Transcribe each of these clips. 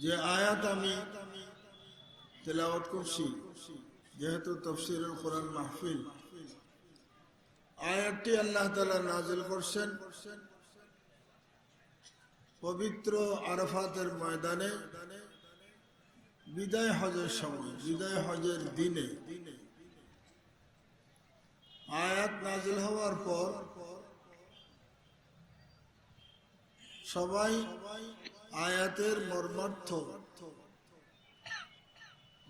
যে আয়াত আমি তেলাওয়াত করছি, যেহেতু তাফসীরুল কোরআন মাহফিল, আয়াতটি আল্লাহ তাআলা নাযিল করছেন পবিত্র আরাফাতের ময়দানে বিদায় হজের সময়, বিদায় হজের দিনে। আয়াত নাযিল হওয়ার পর সবাই আয়াতের মর্মার্থ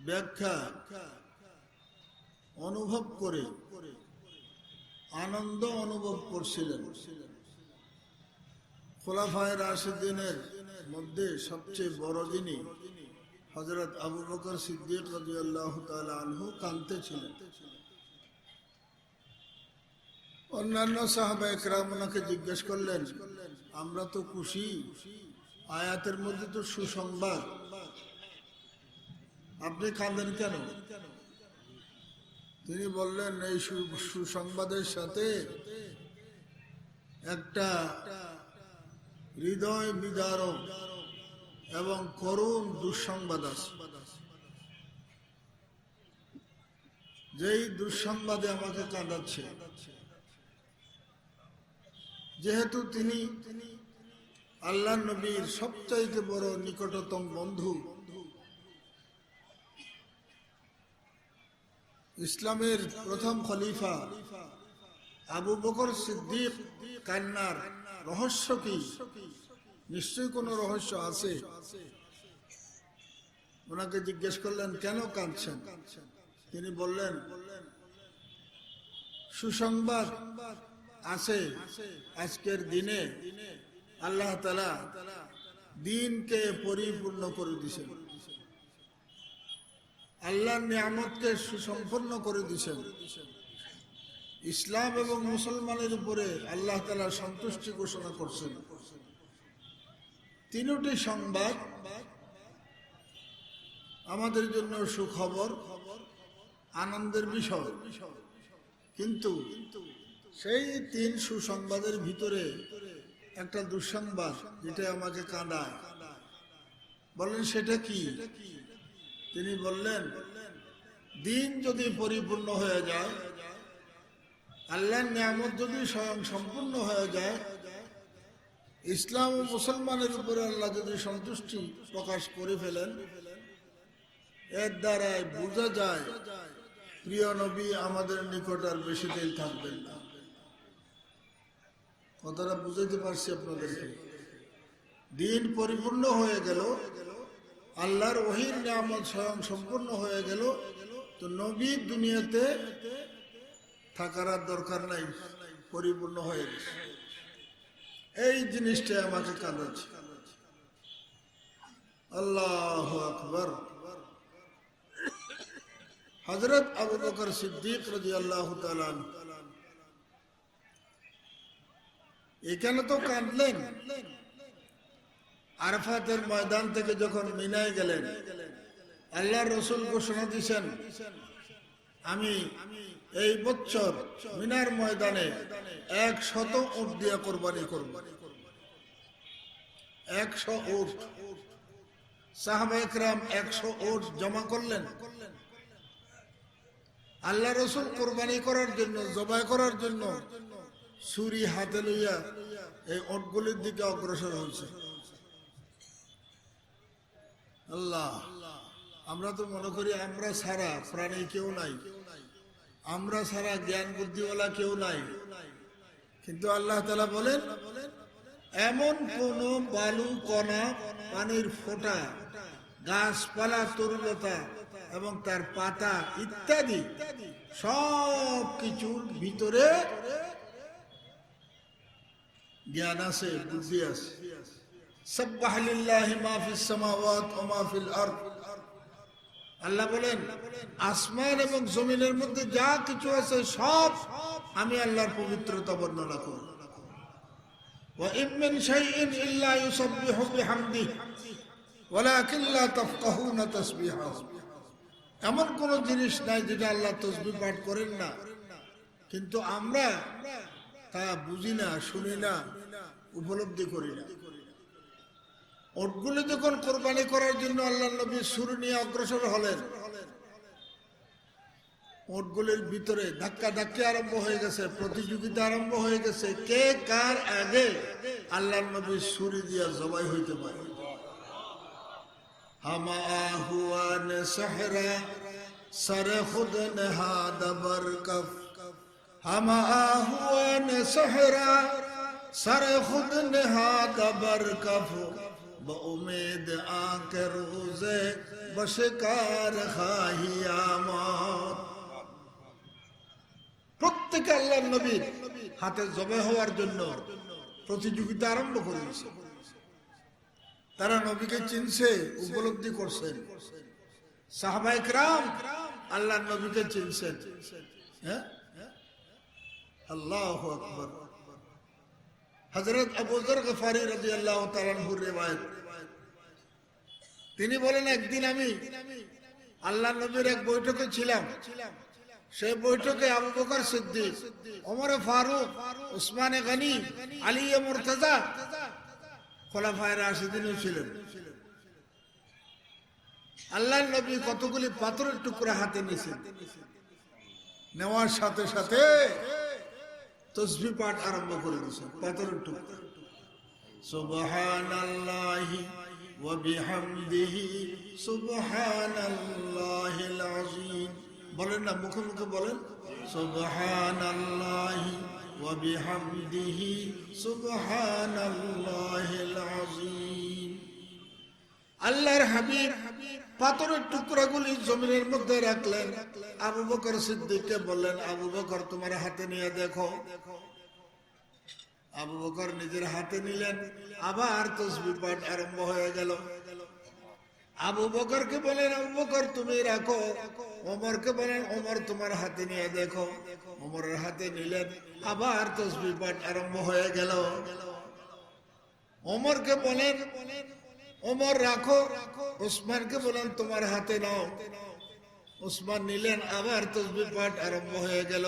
ব্যাখ্যা অনুভব করে আনন্দ অনুভব করছিলেন। খোলাফায়ে রাশিদিনের মধ্যে সবচেয়ে বড় যিনি হযরত আবু বকর সিদ্দিক রাদিয়াল্লাহু তাআলা আনহু কাঁদতেছিলেন। অন্যান্য সাহাবায়ে কেরাম ওনাকে জিজ্ঞেস করলেন, আমরা তো খুশি, আয়াতের মধ্যে তো সুসংবাদ, আপনি কাঁদেন কেন? তিনি বললেন, এই সুসংবাদের সাথে একটা হৃদয় বিদারক এবং করুণ দুঃসংবাদ আছে, যেই দুঃসংবাদে আমাকে কাঁদাচ্ছে। যেহেতু তিনি আল্লাহর নবীর সবচাইতে বড় নিকটতম বন্ধু, ইসলামের প্রথম খলিফা আবু বকর সিদ্দিক কান্নার রহস্য কি? নিশ্চয়ই কোনো রহস্য আছে। ওনাকে জিজ্ঞেস করলেন, কেন কাঁদছেন? তিনি বললেন, সুসংবাদ আছে, আজকের দিনে আল্লাহ তাআলা দ্বীনকে পরিপূর্ণ করে দিয়েছেন, আল্লাহর নিয়ামতকে সুসম্পন্ন করে দিয়েছেন। ইসলাম এবং মুসলমানের উপরে আল্লাহ তাআলা সন্তুষ্টি ঘোষণা করছেন। তিনটি সংবাদ আমাদের জন্য সুখবর, আনন্দের বিষয়। কিন্তু সেই তিন সুসংবাদের ভিতরে একটা দুঃসংবাদ, যেটা আমাকে কাঁদায়। বলেন, সেটা কি? তিনি বললেন, দিন যদি পরিপূর্ণ হয়ে যায়, আল্লাহর নিয়ামত যদি স্বয়ং সম্পূর্ণ হয়ে যায়, ইসলাম ও মুসলমানের উপরে আল্লাহ যদি সন্তুষ্টি প্রকাশ করে ফেলেন, এর দ্বারাই বোঝা যায় প্রিয় নবী আমাদের নিকট আর বেশি দিন থাকবেন না। কথাটা বুঝাইতে পারছি আপনাদেরকে? দিন পরিপূর্ণ হয়ে গেল, আল্লাহর ওহীর নিয়ামত স্বয়ং সম্পূর্ণ হয়ে গেল, তো নবী দুনিয়াতে থাকার আর দরকার নাই, পরিপূর্ণ হয়ে গেছে। এই জিনিসটা আমাকে কাঁদাচ্ছে। আল্লাহু আকবার। হযরত আবু বকর সিদ্দিক রাদিয়াল্লাহু তাআলা এখানে তো কাঁদলেন, আরাফাতের ময়দান থেকে যখন মিনায় গেলেন, আল্লাহর রাসূল ঘোষণা দিয়েছেন, আমি এই বছর মিনার ময়দানে 100 উট দিয়ে কোরবানি করব। 100 উট। সাহাবায়ে কেরাম 100 উট জমা করলেন। আল্লাহ রাসূল কোরবানি করার জন্য, জবাই করার জন্য ছুরি হাতে লইয়া এই উটগুলির দিকে অগ্রসর হয়েছে। আল্লাহ, আমরা তো মনে করি আমরা ছাড়া প্রাণী কেউ নাই, আমরা ছাড়া জ্ঞান বুদ্ধিওয়ালা কেউ নাই। কিন্তু আল্লাহ তাআলা বলেন, এমন কোন বালু কণা, পানির ফোঁটা, গাছপালা, তরুলতা এবং তার পাতা ইত্যাদি সব কিছুর ভিতরে জ্ঞান আছে, বুদ্ধি আছে। সাব্বাহ লিল্লাহি মা ফিস সামাওয়াত ওয়া মা ফিল আরদ। আল্লাহ বলেন, আসমান এবং জমিনের মধ্যে যা কিছু আছে সব আমি আল্লাহর পবিত্রতা বর্ণনা করি। ওয়া ইন মিন শাইইন ইল্লা ইউসাব্বিহু বিহামদিহি ওয়ালাকিন লা তাফকাহুনা তাসবিহাহু। এমন কোন জিনিস নাই যেটা আল্লাহ তাসবিহ পাঠ করেন না, কিন্তু আমরা তা বুঝি না, শুনি না, উপলব্ধি করি না। উটগুলি যখন কোরবানি করার জন্য আল্লাহ নবী ছুরি নিয়ে অগ্রসর হলেন, উটগুলির ভিতরে ধাক্কা ধাক্কি আরম্ভ হয়ে গেছে, প্রতিযোগিতা আরম্ভ হয়ে গেছে, কে কার আগে আল্লাহ নবী ছুরি দিয়া জবাই হইতে পারে। হামা আহুয়ান সাহরা সরে খুদ নেহাদ বরকফ, হামা আহুয়ান সাহরা সরে খুদ নেহাদ বরকফ, বউমেদ আকে রোজে বশকার খাহিয়ামত। প্রত্যেকে আল্লাহর নবীর হাতে জবাই হওয়ার জন্য প্রতিযোগিতা আরম্ভ করে দিয়েছে। তারা নবীকে চিনছে, উপলব্ধি করছেন। সাহাবায়ে কেরাম আল্লাহর নবীকে চিনছেন। হ্যাঁ, আল্লাহু আকবার। হযরত আবু যর গফারি রাদিয়াল্লাহু তাআলা আনহুর রিওয়ায়াত, তিনি বলেন, একদিন আমি আল্লাহর নবীর এক বৈঠকে ছিলাম। সেই বৈঠকে আবু বকর সিদ্দিক, ওমর ফারুক, উসমানে গনি, আলী মুর্তজা, খোলাফায়ে রাশিদিনও ছিলেন। আল্লাহর নবী কতগুলি পাথরের টুকরা হাতে নিয়েছেন। নেওয়ার সাথে সাথে তাসবিহ পাঠ আরম্ভ করে দিয়েছেন, পাথরের টুকরা। সুবহানাল্লাহি ওয়া বিহামদিহি সুবহানাল্লাহিল আযীম। বলেন না, মুখে মুখে বলেন, সুবহানাল্লাহি ওয়া বিহামদিহি সুবহানাল্লাহিল আযীম। আল্লাহর হাবিব পাথরের টুকরাগুলি জমিনের মধ্যে রাখলেন। আবু বকর সিদ্দিককে বললেন, আবু বকর তোমার হাতে নিয়ে দেখো। আবু বকর নিজের হাতে নিলেন, আবার তাসবিহ পাঠ আরম্ভ হয়ে গেল। আবু বকরকে বলেন, আবু বকর তুমি রাখো। ওমরকে বলেন, ওমর তোমার হাতে নিয়ে দেখো। ওমরের হাতে নিলেন, আবার তাসবিহ পাঠ আরম্ভ হয়ে গেল। ওমরকে বলেন, ওমর রাখো। উসমানকে বলেন, তোমার হাতে নাও। উসমান নিলেন, আবার তাসবিহ পাঠ আরম্ভ হয়ে গেল।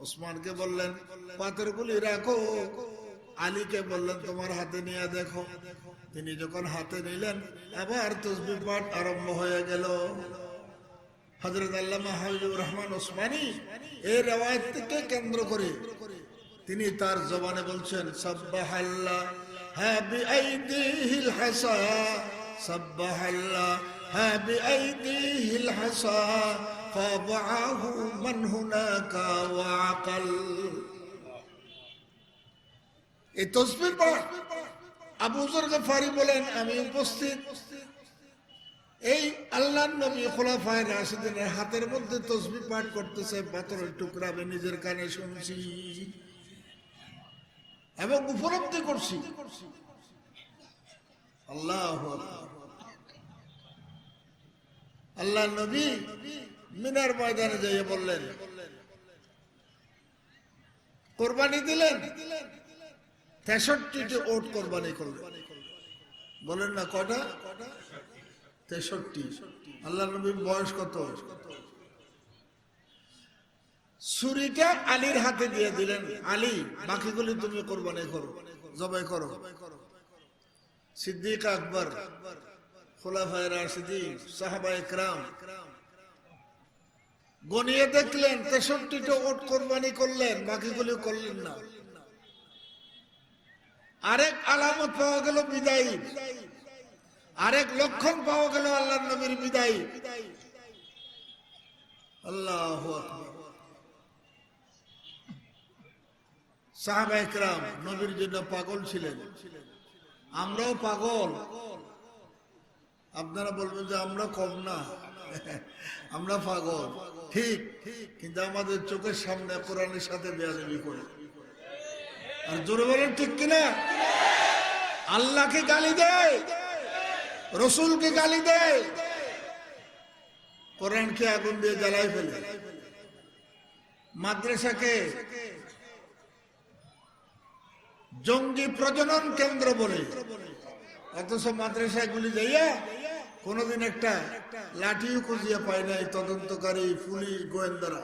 উসমানকে বললেন, পাথরগুলি রাখো। আলীকে বললেন, তোমার হাতে নিয়ে দেখো। তিনি যখন হাতে নিলেন, আবার তাসবিহ পাঠ আরম্ভ হয়ে গেল। হযরত আল্লামা হাবিবুর রহমান উসমানী এই রিওয়ায়াতকে কেন্দ্র করে তিনি তার জবানে বলছেন, সাব্বাহাল্লাহ হা বিআইদিহিল হাসা, সাব্বাহাল্লাহ হা বিআইদিহিল হাসা, ফাবাআহু মান হুনাকা ওয়া আকাল। এই তাসবিহ পাঠ আবু যর গফারি বলেন, আমি উপস্থিত। এই আল্লাহর নবী খোলাফায়ে রাশিদিনের হাতের মধ্যে তাসবিহ পাঠ করতেছে, পাথরের টুকরা আমি নিজের কানে শুনছি এবং উপলব্ধি করছি। আল্লাহু আকবার। আল্লাহর নবী মিনার ময়দানে যেয়ে বললেন, কোরবানি দিলেন, 63টি উট কোরবানি করলেন। বলেন না কটা? 63। আল্লাহর নবীর বয়স কত? ছুরিটা আলীর হাতে দিয়ে দিলেন, আলী বাকিগুলি তুমি কোরবানি করো, জবাই করো। সিদ্দিক আকবর, খোলাফায়ে রাশিদিন, সাহাবায়ে কেরাম গনিয়ে দেখলেন 63টা উট কোরবানি করলেন, বাকিগুলি করলেন না। আরেক আলামত পাওয়া গেল বিদায়ী, আরেক লক্ষণ পাওয়া গেল আল্লাহর নবীর বিদায়ী। আল্লাহু আকবার। সাহাবায়ে কেরাম নবীর জন্য পাগল ছিলেন, আমরাও পাগল। আপনারা বলবেন যে আমরা কম না, আমরা পাগল, ঠিক, কিন্তু আমাদের চোখের সামনে কোরআনের সাথে বেয়াদবি করে। আর জোরে বলেন ঠিক কিনা? আল্লাহকে গালি দেয়, রসুলকে গালি দেয়, কোরআনকে আগুন দিয়ে জ্বালাই ফেলে, মাদ্রাসাকে জঙ্গি প্রজনন কেন্দ্র বলে। অথচ মাদ্রাসাগুলি যাইয়া কোনদিন একটা লাঠিও খুঁজিয়া পায় নাই তদন্তকারী পুলিশ গোয়েন্দারা।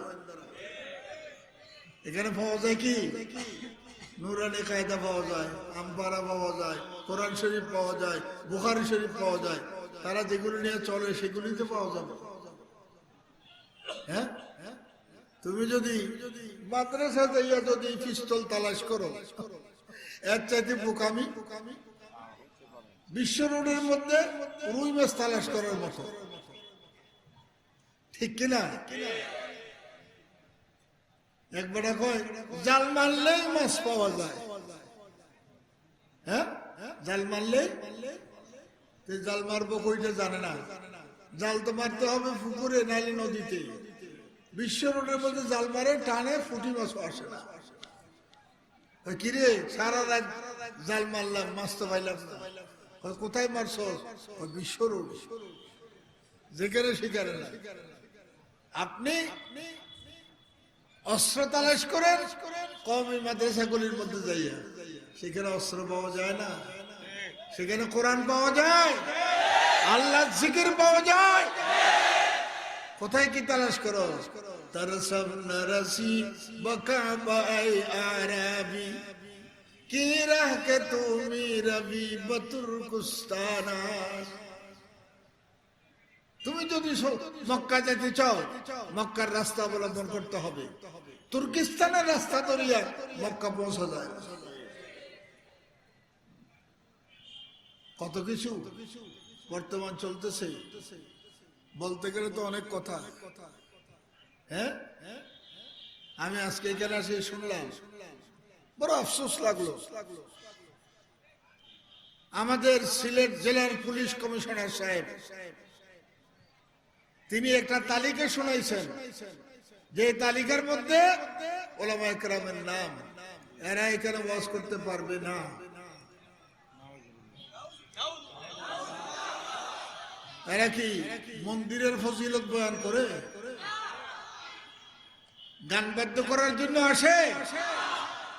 এখানে পাওয়া যায় কি? নুরানি কায়দা পাওয়া যায়, আমপারা পাওয়া যায়, কোরআন শরীফ পাওয়া যায়, বুখারী শরীফ পাওয়া যায়। তারা যেগুলো নিয়ে চলে সেগুলিতে পাওয়া যাবে। হ্যাঁ, তুমি যদি মাদ্রাসা যাইয়া যদি পিস্তল তালাশ করো, এর চাইতে বোকামি বিশ্ব রোডের মধ্যে রুই মাছ তালাশ করার মতো, ঠিক কিনা? একবার কয় জাল মারলেই মাছ পাওয়া যায়। হ্যাঁ, জাল মারলেই, জাল মারবো কইটা জানে না। জাল তো মারতে হবে পুকুরে নাইলে নদীতে। বিশ্ব রোডের মধ্যে জাল মারে টানে, পুঁটি মাছও আসে না। কিরে সারা রাত জাল মারলাম, মাছ তো পাইলাম না। কোথায় মারছ? বিশ্ব রোড, যেখানে সেখানে না। আপনি অস্ত্র তালাশ করেন কওমি মাদ্রাসাগুলির মধ্যে যাইয়া, সেখানে অস্ত্র পাওয়া যায় না, সেখানে কোরআন পাওয়া যায়, আল্লাহর জিকির পাওয়া যায়। কোথায় কি তালাশ করো? तरसम नरसी बकाबाई आराबी की राह के तुमी रवि बतुर्कुस्ताना। তুমি যদি মক্কা যেতে চাও, মক্কার রাস্তা অবলম্বন করতে হবে। তুর্কিস্তানের রাস্তা ধরিয়া মক্কা পৌঁছা যায়। কত কিছু বর্তমান চলতেছে, বলতে গেলে তো অনেক কথা। হ্যাঁ, আমি আজকে এখানে এসে শুনলাম, বড় আফসোস লাগলো। আমাদের সিলেট জেলার পুলিশ কমিশনার সাহেব তিনি একটা তালিকা শুনাইছেন, যে তালিকার মধ্যে ওলামায়ে কেরামের নাম, এরা এখানে ওয়াজ করতে পারবে না। এরা কি মন্দিরের ফজিলত বয়ান করে, গান বাদ্য করার জন্য আসে?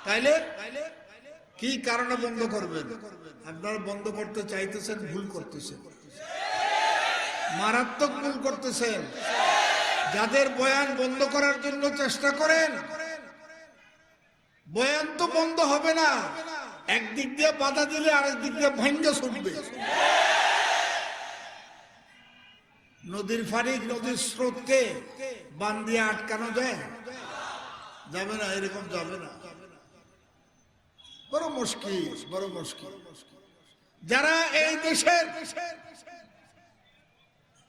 তাইলে কি কারণে বন্ধ করবেন? আপনারা বন্ধ করতে চাইতেছেন, ভুল করতেছেন, মারাত্মক ভুল করতেছেন। যাদের বয়ান বন্ধ করার জন্য চেষ্টা করেন, বয়ান তো বন্ধ হবে না, একদিক দিয়ে বাধা দিলে আরেক দিক দিয়ে ভাঙ্গা ছুটবে। নদীর ফাড়ি, নদীর স্রোতকে বান দিয়ে আটকানো যায়? যাবে না, এরকম যাবে না। বড় মুশকিল, বড় মুশকিল। যারা এই দেশের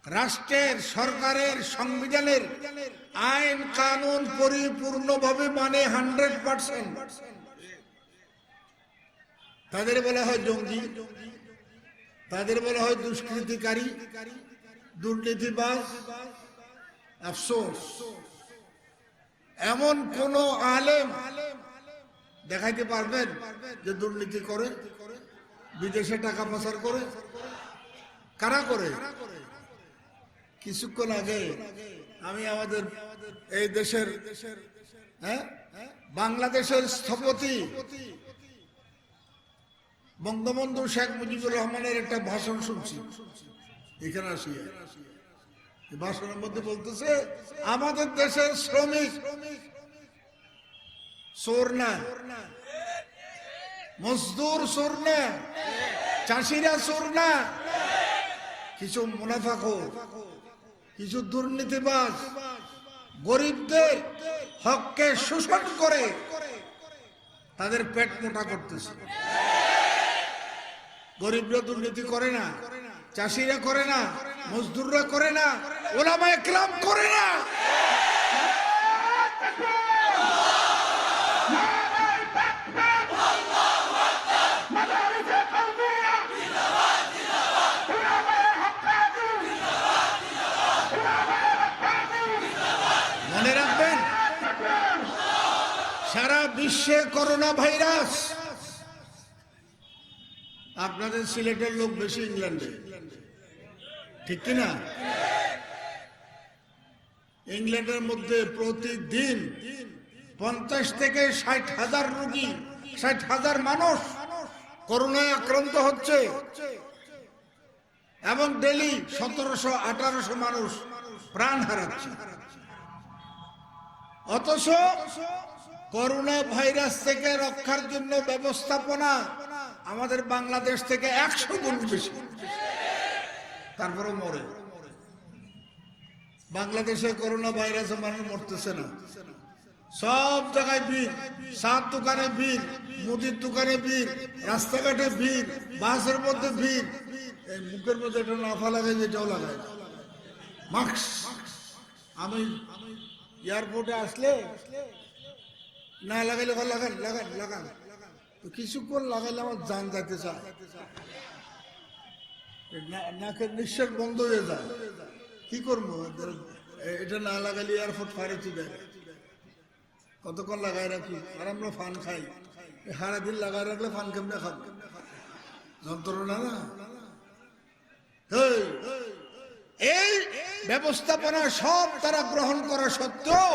রাষ্ট্রের, সরকারের, সংবিধানের আইন কানুন পরিপূর্ণভাবে মানে 100%, তাদের বলা হয় জঙ্গি, তাদের বলা হয় দুষ্কৃতিকারী, দুর্নীতিবাজ। আফসোস, এমন কোন আলেম দেখাইতে পারবেন যে দুর্নীতি করে, বিদেশে টাকা পাচার করে? কারা করে? কিছুক্ষণ আগে আমি আমাদের এই দেশের বাংলাদেশের স্থপতি বঙ্গবন্ধু শেখ মুজিবুর রহমানের একটা ভাষণ শুনছি এখানে আসিয়া। ভাষণের মধ্যে বলতেছে, আমাদের দেশের শ্রমিক চোর না, মজদুর চোর না, চাষিরা চোর না, কিছু মুনাফাখোর, কিছু দুর্নীতিবাজ গরিবদের হককে শোষণ করে তাদের পেট মোটা করতেছে। গরিবরা দুর্নীতি করে না, চাষিরা করে না, মজদুররা করে না, ওলামায়ে কেরাম করে না। মনে রাখবেন, সারা বিশ্বে করোনা ভাইরাস, আপনাদের সিলেটের লোক বেশি ইংল্যান্ডে, ঠিক কিনা? ইংল্যান্ডের মধ্যে প্রতিদিন 50 থেকে 60,000 রোগী, 60,000 মানুষ করোনায় আক্রান্ত হচ্ছে, এবং ডেলি 1700-1800 মানুষ প্রাণ হারাচ্ছে। অথচ করোনা ভাইরাস থেকে রক্ষার জন্য ব্যবস্থাপনা আমাদের বাংলাদেশ থেকে 100 গুণ বেশি, তারপরে মরে। বাংলাদেশে করোনা ভাইরাসে মানুষ মরতেছে না, সব জায়গায় ভিড়, সাত দোকানে ভিড়, মুদির দোকানে ভিড়, রাস্তাঘাটে ভিড়, বাসের মধ্যে ভিড়। এই মুখের মধ্যে একটা নাফা লাগাই, যেটাও লাগায় মাস্ক। আমি এয়ারপোর্টে আসলে না লাগাইলে লাগান লাগান লাগান, তো কিছুক্ষণ লাগাইলে আমার জান যাইতে চায়, নাকের নিঃশ্বাস বন্ধ হয়ে যায়। কি করবো, এটা না লাগাইলে এয়ারপোর্ট ফাড়িতে দেয়। কতক্ষণ লাগাই রাখি, আর আমরা ফান খাই, সারাদিন লাগাই রাখলে ফান কেমনে খাবো, যন্ত্রণা না। এই ব্যবস্থাপনা সব তারা গ্রহণ করা সত্ত্বেও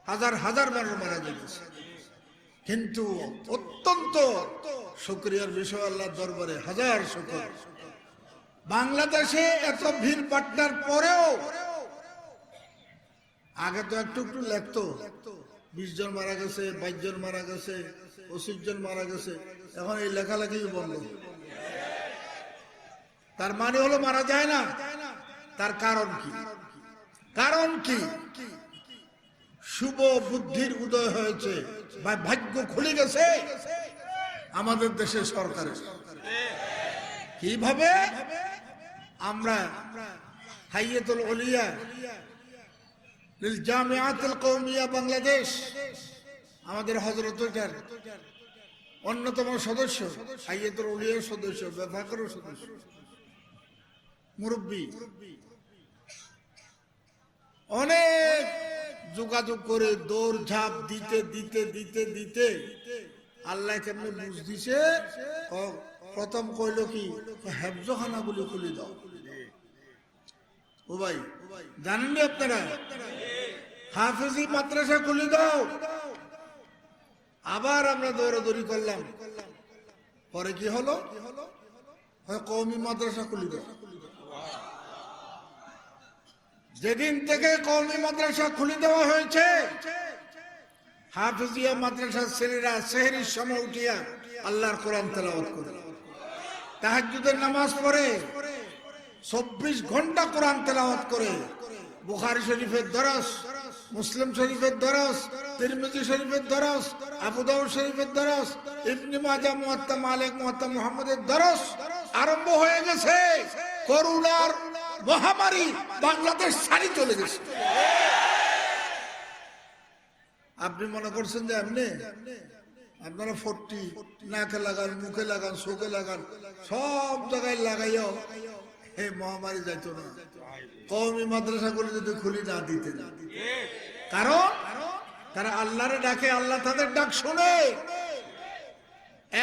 হাজার হাজার মানুষ মারা যেতেছে। কিন্তু অত্যন্ত শুকরিয়ার বিষয় আল্লাহর দরবারে হাজার শুকর, বাংলাদেশে এত ভিড় পাটনার পরেও, আগে তো একটু একটু লেখতো 20 জন মারা গেছে, 22 জন মারা গেছে, 25 জন মারা গেছে, এখন এই লেখালেখি বন্ধ। তার মানে হলো মারা যায় না। তার কারণ কি? কারণ কি? শুভ বুদ্ধির উদয় হয়েছে বা ভাগ্য খুলে গেছে আমাদের দেশের সরকারের। কিভাবে? আমরা হাইয়াতুল উলিয়া লিল জামিআতুল কওমিয়া বাংলাদেশ, আমাদের হযরতের অন্যতম সদস্য, হাইয়াতুল উলিয়ার সদস্য, বেফাকরের সদস্য, মুরব্বী, অনেক যোগাযোগ করে দৌড় ঝাঁপ দিতে দিতে দিতে দিতে আল্লাহ কেমনে বুঝ দিছে। প্রথম কইল কি, হেফজখানা গুলি খুলে দাও। ও ভাই, জানেননি আপনারা? হাফেজি মাদ্রাসা খুলে দাও। আবার আমরা দৌড়াদৌড়ি করলাম, পরে কি হলো? কওমি মাদ্রাসা খুলে দাও। যেদিন থেকে কওমি মাদ্রাসা খুলে দেওয়া হয়েছে, হাফেজিয়া মাদ্রাসার ছেলেরা সেহরির সময় উঠিয়া আল্লাহর কোরআন তেলাওয়াত করে, তাহাজ্জুদের নামাজ পড়ে, 24 ঘন্টা কোরআন তেলাওয়াত করে, বুখারী শরীফের দরস, মুসলিম শরীফের দরস, তিরমিজি শরীফের দরস, আবু দাউদ শরীফের দরস, ইবনে মাজাহ, মুওয়াত্তা মালিক, মুওয়াত্তা মুহাম্মদের দরস আরম্ভ হয়ে গেছে। করোনার মহামারী বাংলাদেশ ছাড়ি চলে গেছে। আপনি মনে করছেন যে এমনি? আপনারা 40 নাকে লাগান, মুখে লাগান, চোখে লাগান, সব জায়গায় লাগাইও এই মহামারী যাইতো না। কওমি মাদ্রাসাগুলো যদি খুলি না দিতেন, কারণ তারা আল্লাহরে ডাকে, আল্লাহ তাদের ডাক শুনে।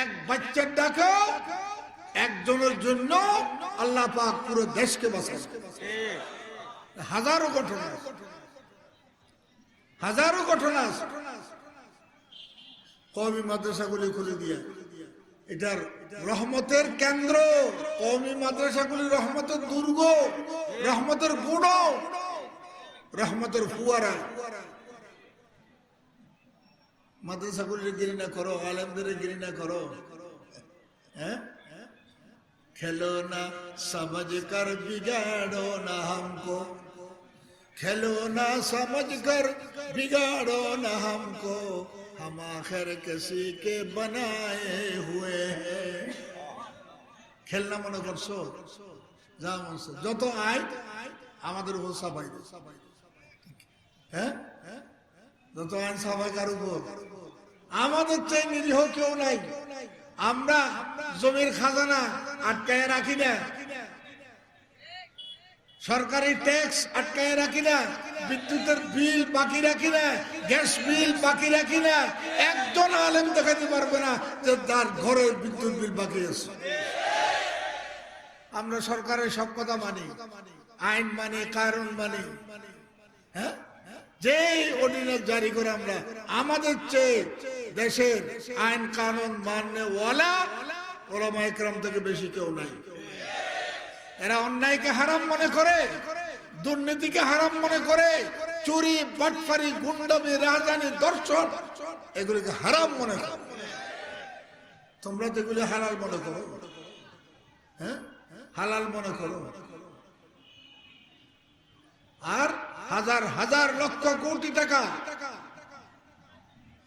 এক বাচ্চার ডাকেও একজনের জন্য আল্লাহ পাক পুরো দেশকে বাঁচান। হাজারো ঘটনা, হাজারো ঘটনা আছে। কওমি মাদ্রাসাগুলি খুলে দিয়ে এটার রহমতের কেন্দ্র। কওমি মাদ্রাসাগুলি রহমতের দুর্গ, রহমতের গুড়, রহমতের ফুয়ারা। মাদ্রাসাগুলির ঘৃণা করো, আলেমদের ঘৃণা করো। হ্যাঁ, খেলো না समझ कर बिगाड़ो ना हमको, खेलो ना समझ कर बिगाड़ो ना हमको, हम आखिर किसी के बनाए हुए हैं। খেলনা মনে করছো? যা মনছে যত আয় আমাদের উপর সাবাই, হ্যাঁ, যত আইন সাবাই কার উপর? আমাদের চাই নিরীহ কেউ নাই। আমরা জমির খাজানা আটকায় রাখি না, সরকারি ট্যাক্স আটকায় রাখি না, বিদ্যুতের বিল বাকি রাখি না, গ্যাস বিল বাকি রাখি না। একজন আলেম দেখাতে পারবে না যে তার ঘরের বিদ্যুৎ বিল বাকি আছে। আমরা সরকারের সব কথা মানি, আইন মানি, কারণ মানি। হ্যাঁ, যে অর্ডিন্যান্স জারি করে আমরা, আমাদের চেয়ে দেশের আইন কানুন মানে ওয়ালা ওলামা ইকরাম থেকে বেশি কেউ নাই। এরা অন্যায়কে হারাম মনে করে, দুর্নীতিকে হারাম মনে করে, চুরি, বাটফারি, গুন্ডামি, রাহাজানি, দর্শন এগুলিকে হারাম মনে করো। তোমরা তো এগুলি হালাল মনে করো, হ্যাঁ, হালাল মনে করো। আর হাজার হাজার লক্ষ কোটি টাকা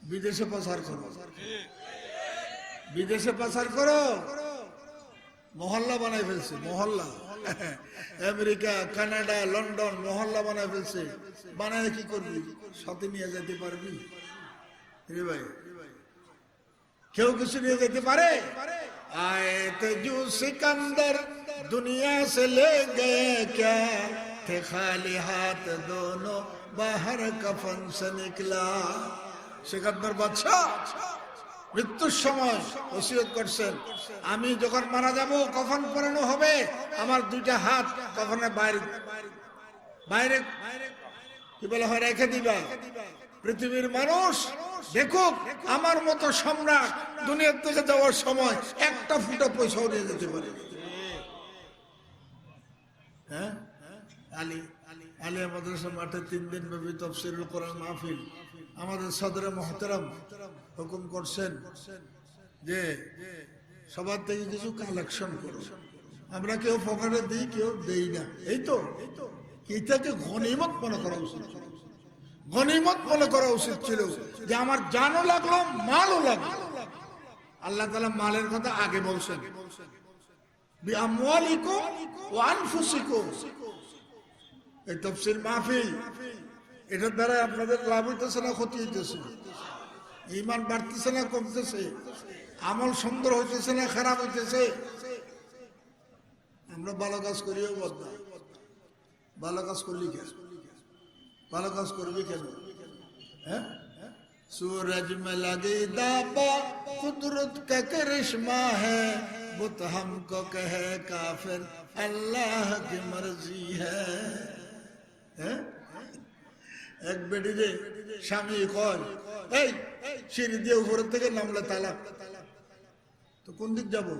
বিদেশে পাচার করো, বিদেশে পাচার করো। মহল্লা বানাই ফেলছে, মহল্লা। আমেরিকা, কানাডা, লন্ডন মহল্লা বানাই ফেলছে। বানায় কি করবি? সাথে নিয়ে যেতে পারবি রে ভাই? কেউ কিছু নিয়ে যেতে পারে? আয়ে তেজু সিকন্দর দুনিয়া সে লে গয়ে ক্যা थे खाली हाथ दोनों बाहर कफन से निकला। সিকান্দার বাদশা মৃত্যুর সময় ওসিয়ত করছেন, আমি যখন মারা যাব, কফন পরানো হবে, আমার দুইটা হাত কফনের বাইরে বাইরে কি বলা হয় রেখে দিবা। পৃথিবীর মানুষ দেখুক আমার মতো সম্রাট দুনিয়ার থেকে যাওয়ার সময় একটা ফুটা পয়সাও নিয়ে যেতে পারে। হ্যাঁ, আলিয়া মাদ্রাসা মাঠে 3 দিন ব্যাপী তাফসীরুল কোরআন মাহফিল। আমাদের সদরে মুহতারাম হুকুম করছেন যে সবার থেকে কিছু কালেকশন করো। আমরা কেউ পকেটে দিই, কেউ দেই না। এই তো এটাকে গনিমত মনে করা উচিত, গনিমত মনে করা উচিত ছিল যে আমার জানও লাগলো, মালও লাগলো। আল্লাহ তাআলা মালের কথা আগে বলছেন, বিআমওয়ালিকুম ওয়া আনফুসিকুম। এই তাফসীর মাহফিল, এটার দ্বারা আপনাদের লাভ হইতেছে না ক্ষতি হইতেছে? ঈমান বাড়তেছে না কমতেছে? আমল সুন্দর হইতেছে না খারাপ হইতেছে? আমরা ভালো কাজ করিও বদনাম। ভালো কাজ করলি কেন? ভালো কাজ করবি কেন? হ্যাঁ, सूरज में लगी दाबा कुदरत का करिश्मा है, बुत हमको कहे काफिर अल्लाह की मर्जी है। এক বেটি রে স্বামী কয়, এই সিঁড়ি দিয়ে উপরের থেকে নামলে তালাক, তো কোন দিক যাবো?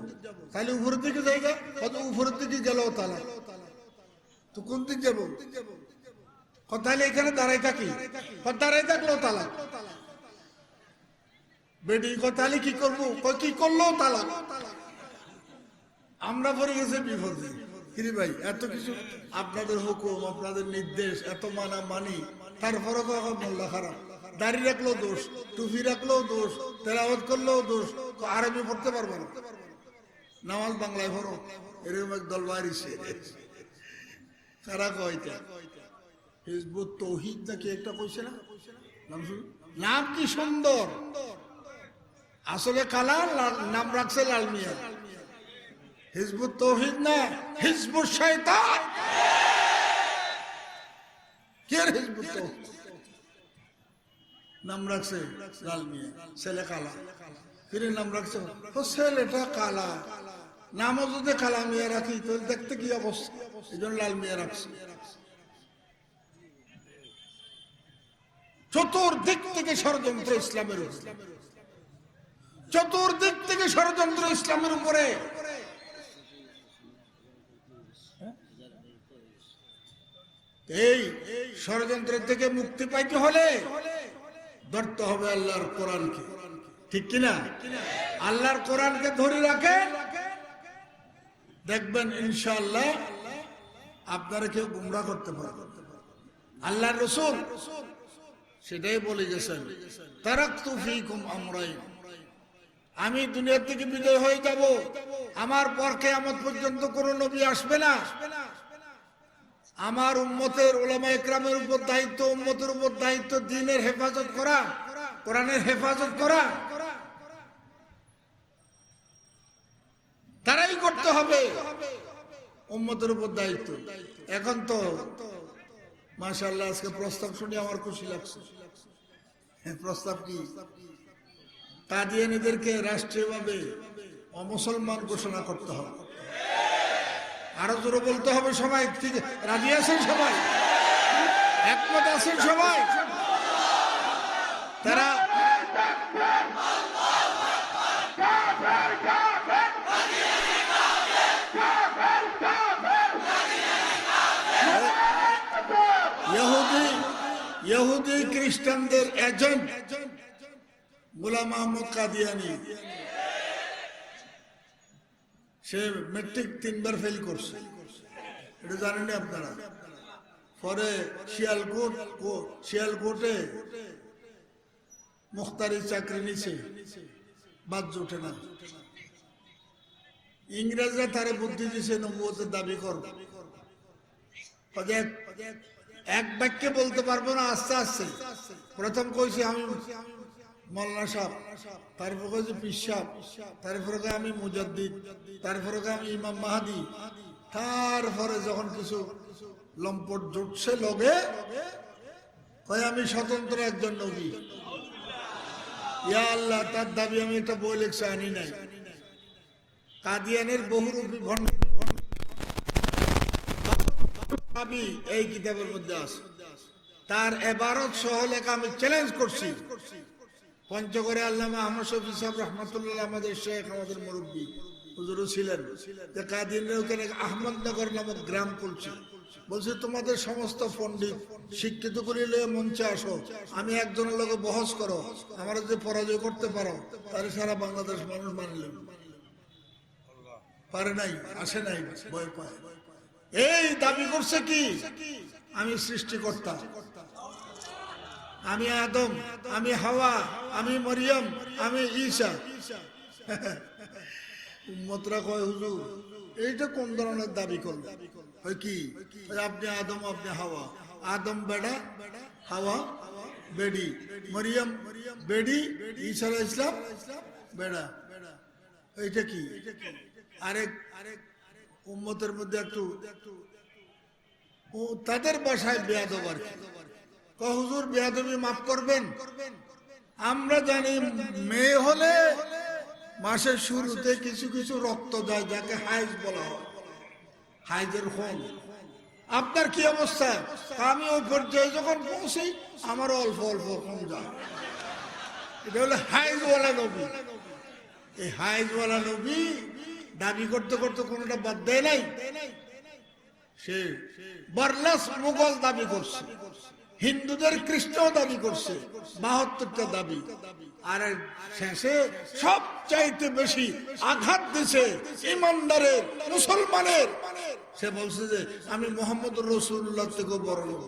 তাহলে উপরের দিকে জায়গা, কত উপরের দিকে গেল তালাক, তো কোন দিক যাবো? তাহলে এখানে দাঁড়াই থাকি, দাঁড়াই থাকলো তালাক। বেটি তাহলে কি করবো? কি করলো তালাক। আমরা পড়ে গেছে বিপদে। কিরে ভাই, এত কিছু আপনাদের হুকুম, আপনাদের নির্দেশ, এত মানা মানি, তারপরে মোল্লা খারাপ, দাড়ি রাখলেও দোষ, টুপি রাখলেও দোষ, তেলাওয়াত করলেও দোষ, আরবি পড়তে পারবো না, নামাজ বাংলায় পড়ো। এরকম এক দল বাড়িছে, কারা কয়টা হিজবুত তৌহিদ নাকি একটা কইছে না, নাম কি সুন্দর, আসলে কালা নাম রাখছে লাল মিয়া। হিজবুত তৌহিদ না, হিজবুত শয়তান। কে হিজবুত তৌহিদ নাম রাখছে লাল মিয়া, ছেলে কালা। কিরে নাম রাখছে? ও ছেলেটা কালা, নামও যদি কালা মিয়া রাখি তো দেখতে কি অবস্থা, এই জন্য লাল মিয়া রাখছে। চতুর্দিক থেকে ষড়যন্ত্র ইসলামের উপরে, চতুর্দিক থেকে ষড়যন্ত্র ইসলামের উপরে। এই ষড়যন্ত্রের থেকে মুক্তি পাইতে হলে ধরতে হবে আল্লাহর কোরআনকে, ঠিক কিনা? আল্লাহর কোরআনকে ধরে রাখেন, দেখবেন ইনশাআল্লাহ আপনারা কেউ গুমরাহ করতে পারবেন। আল্লাহর রাসূল সেটাই বলে গেছেন, তারাকতু ফীকুম আমরাইন, আমি দুনিয়া থেকে বিদায় হয়ে যাব, আমার পর কিয়ামত পর্যন্ত কোন নবী আসবে না। আমার উম্মতের উলামায়ে কেরামের উপর দায়িত্ব, উম্মতের উপর দায়িত্ব দ্বীনের হেফাজত করা, কোরআনের হেফাজত করা, তারাই করতে হবে, উম্মতের উপর দায়িত্ব। এখন তো মাশাআল্লাহ আজকে প্রস্তাব শুনে আমার খুশি লাগছে। প্রস্তাব কি? কাদিয়ানীদেরকে রাষ্ট্রীয়ভাবে অমুসলমান ঘোষণা করতে হবে। আরো জোরে বলতে হবে সবাই, ঠিক রাজি আছেন সবাই? একমত আছেন সবাই? তারা ইহুদি ইহুদি খ্রিস্টানদের এজেন্ট গোলাম আহমদ কাদিয়ানি, সে মেট্রিক 3 বার ফেল করছে, এটা জানেন আপনারা। পরে শিয়ালকোটে মুখতারি চাকরি নিছে, বাদ জোটে না। ইংরেজরা তারে বুদ্ধি দিছে নবুয়তের দাবি কর, এক বাক্যে বলতে পারবো না, আস্তে আস্তে। প্রথম কইছি আমি মৌলানা সাহেব, তারপর কইছি পীর সাহেব, তারপরে আমি মুজাদ্দিদ, তারপরে আমি ইমাম মাহাদি। তারপরে যখন কিছু লম্পট জুটছে লগে, কয় আমি স্বতন্ত্র একজন নবী। ইয়া আল্লাহ, তার দাবি আমি একটা বই লেখছে আনি নাই। কাদিয়ানের বহুরূপী দাবি এই কিতাবের মধ্যে আছে। তার এবারত সহ লেখা আমি চ্যালেঞ্জ করছি। পঞ্চগড়ে আল্লামা আহমদ শফি সাহেব রহমতুল্লাহ, আমাদের শেখ, আমাদের মুরব্বী হুজুরও ছিলেন, যে কাদিয়ানের ওখানে আহমদনগর নামক গ্রাম খুলছে। বলছে তোমাদের সমস্ত পণ্ডিত শিক্ষিত করিলে মঞ্চে আসো, আমি একজনের লোকে বহস করো, আমার যদি পরাজয় করতে পারো তাহলে সারা বাংলাদেশ মানুষ মানলেন। পারে নাই, আসে নাই, ভয় পায়। এই দাবি করছে কি আমি সৃষ্টিকর্তা, আমি আদম, আমি হাওয়া, আমি মরিয়ম, আমি ঈসা। উম্মতরা কয় হুজুর এইটা কোন ধরনের দাবি করল? কি আপনি আদম, আপনি হাওয়া, আদম বেড়া, হাওয়া বেডি, মরিয়ম বেডি, ঈসা আলাইহিস সালাম বেড়া, এইটা কি? আরেক উম্মতের মধ্যে একটু তাদের ভাষায় বেয়াদব আর কি। হুজুর বেয়াদবি মাফ করবেন, আমরা জানি মেয়ে হলে মাসের শুরুতে কিছু কিছু রক্ত যায়, যাকে হাইজ বলা হয়, হাইজের খুন। আপনার কি অবস্থা? আমি ওই পর্যায়ে যখন পৌঁছি আমার অল্প অল্প কম যায়। এটা হলো হাইজওয়ালা নবী। এই হাইজওয়ালা নবী দাবি করতে করতে কোনটা বাদ দেয় নাই। সে বরলাস মুঘল দাবি করছে, হিন্দুদের খ্রিস্টও দাবি করছে, 72টা দাবি। আর শেষে সবচাইতে বেশি আঘাত দিছে ইমানদারের, মুসলমানের। সে বলছে যে আমি মোহাম্মদ রসুল্লাহ থেকে বড় লোক,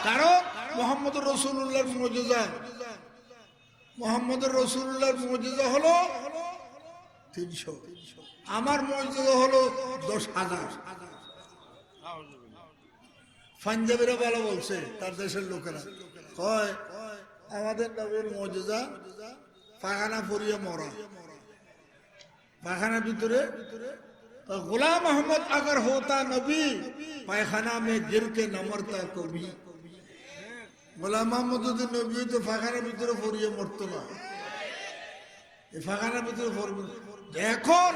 কারণ মোহাম্মদ রসুল্লাহর মুজিজা, মোহাম্মদ রসুল্লাহর মুজিজা হলো 300, আমার মুজিজা হলো 10,000। পাঞ্জাবিরা ভালো বলছে, তার দেশের লোকেরা কয় আমাদের নবীর মুজিজা পাখানা পরিয়ে মরা, পাখানার ভিতরে। গোলাম আহমদ अगर होता नबी পায়খানা में गिर के न मरता कभी। গোলাম আহমদ যদি নবী হইতো পাখানার ভিতরে পরিয়ে মরতো না, এই পাখানার ভিতরে পড়বে। এখন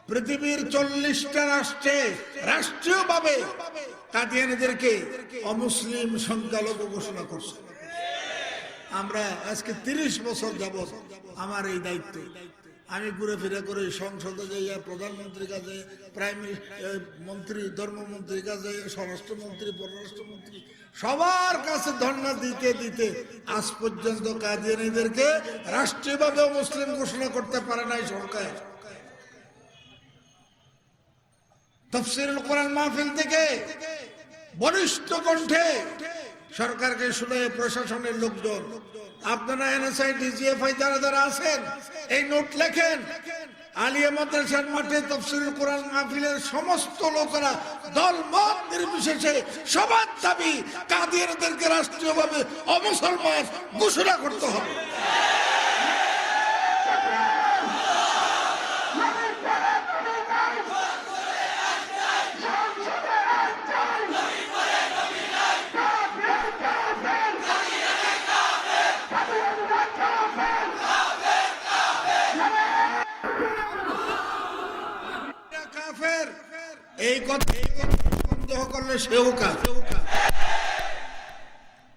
পৃথিবীর 40টা রাষ্ট্রে রাষ্ট্রীয়ভাবে কাদিয়ানীদেরকে অমুসলিম সংখ্যালঘু ঘোষণা করছে। আমরা আজকে 30 বছর যাবত আমার এই দায়িত্ব, আমি ঘুরে ফিরে করে সংসদে যাইয়া, প্রধানমন্ত্রীর কাছে, প্রাইম মন্ত্রী, ধর্মমন্ত্রীর কাছে, স্বরাষ্ট্রমন্ত্রী, পররাষ্ট্রমন্ত্রী, সবার কাছে ধর্ণা দিতে দিতে আজ পর্যন্ত কাদিয়ানীদেরকে রাষ্ট্রীয়ভাবে মুসলিম ঘোষণা করতে পারে নাই সরকার। তাফসীরুল কোরআন মাহফিল থেকে বলিষ্ঠ কণ্ঠে সরকারকে শুনে প্রশাসনের লোকজন, আপনারা এনএসআই, ডিজিএফআই যারা যারা আছেন, এই নোট লেখেন। আলিয়া মাদ্রাসার মাঠে তাফসীরুল কোরআন মাহফিলের সমস্ত লোকেরা দল মত নির্বিশেষে সবার দাবি কাদিয়ানীদেরকে রাষ্ট্রীয়ভাবে অমুসলমান ঘোষণা করতে হবে। এই কথা সন্দেহ করলে সেও কাফের।